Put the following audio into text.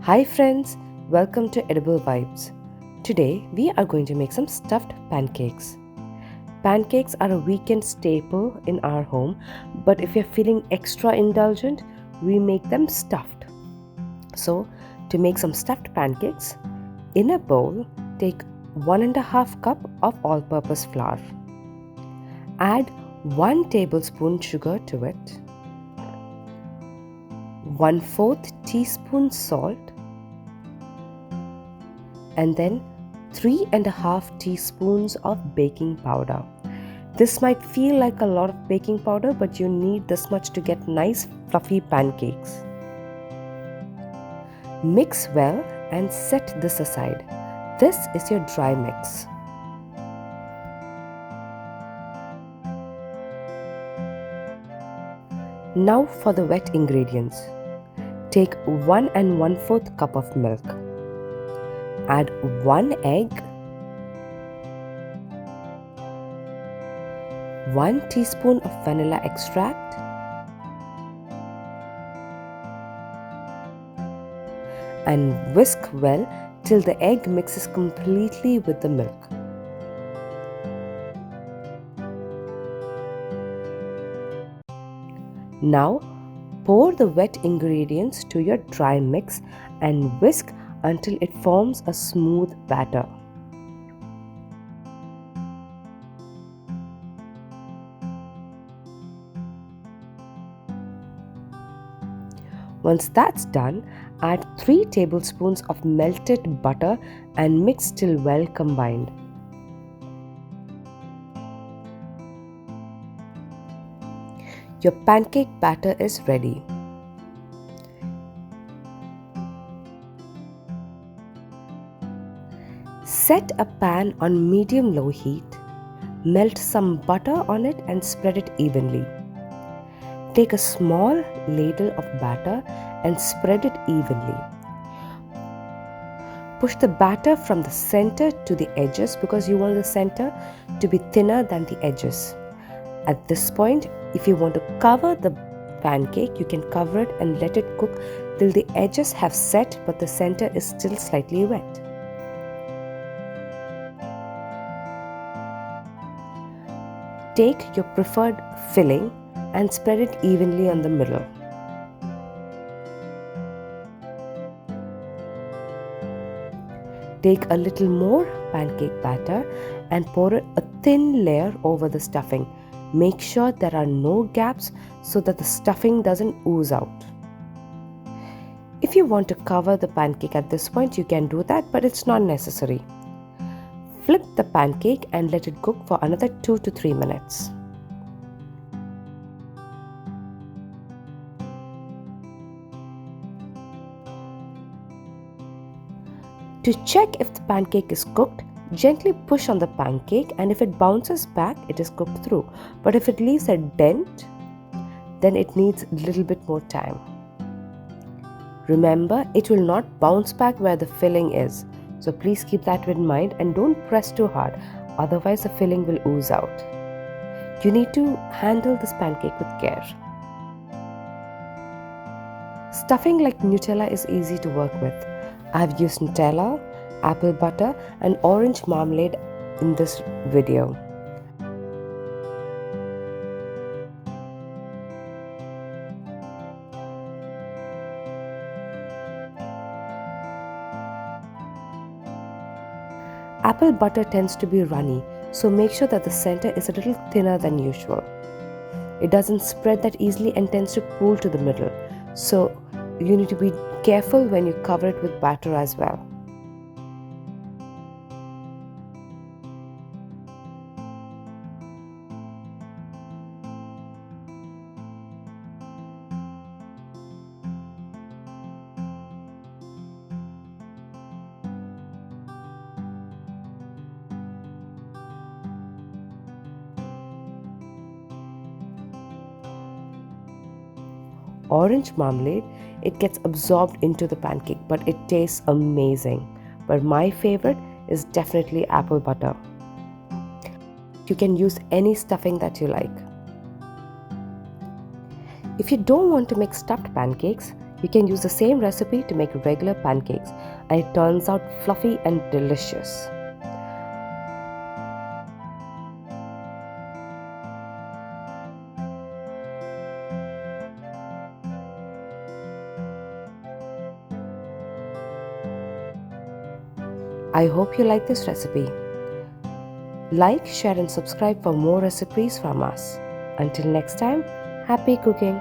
Hi friends, welcome to Edible Vibes. Today we are going to make some stuffed pancakes. Pancakes are a weekend staple in our home, but if you're feeling extra indulgent, we make them stuffed. So, to make some stuffed pancakes, in a bowl, take 1.5 cup of all-purpose flour. Add 1 tablespoon sugar to it, 1/4 teaspoon salt, and then 3.5 teaspoons of baking powder. This might feel like a lot of baking powder, but you need this much to get nice fluffy pancakes. Mix well and set this aside. This is your dry mix. Now for the wet ingredients. Take 1 1/4 cup of milk. Add 1 egg, 1 teaspoon of vanilla extract, and whisk well till the egg mixes completely with the milk. Now pour the wet ingredients to your dry mix and whisk until it forms a smooth batter. Once that's done, add 3 tablespoons of melted butter and mix till well combined. Your pancake batter is ready. Set a pan on medium-low heat. Melt some butter on it and spread it evenly. Take a small ladle of batter and spread it evenly. Push the batter from the center to the edges because you want the center to be thinner than the edges. At this point, if you want to cover the pancake, you can cover it and let it cook till the edges have set but the center is still slightly wet. Take your preferred filling and spread it evenly on the middle. Take a little more pancake batter and pour a thin layer over the stuffing. Make sure there are no gaps so that the stuffing doesn't ooze out. If you want to cover the pancake at this point, you can do that, but it's not necessary. Flip the pancake and let it cook for another 2 to 3 minutes. To check if the pancake is cooked, gently push on the pancake, and if it bounces back, it is cooked through. But if it leaves a dent, then it needs a little bit more time. Remember, it will not bounce back where the filling is. So please keep that in mind and don't press too hard, otherwise the filling will ooze out. You need to handle this pancake with care. Stuffing like Nutella is easy to work with. I have used Nutella, apple butter, and orange marmalade in this video. Apple butter tends to be runny, so make sure that the center is a little thinner than usual. It doesn't spread that easily and tends to pool to the middle, so you need to be careful when you cover it with batter as well. Orange marmalade, it gets absorbed into the pancake, but it tastes amazing. But my favorite is definitely apple butter. You can use any stuffing that you like. If you don't want to make stuffed pancakes, We can use the same recipe to make regular pancakes, and it turns out fluffy and delicious. I hope you like this recipe. Like, share and subscribe for more recipes from us. Until next time, happy cooking!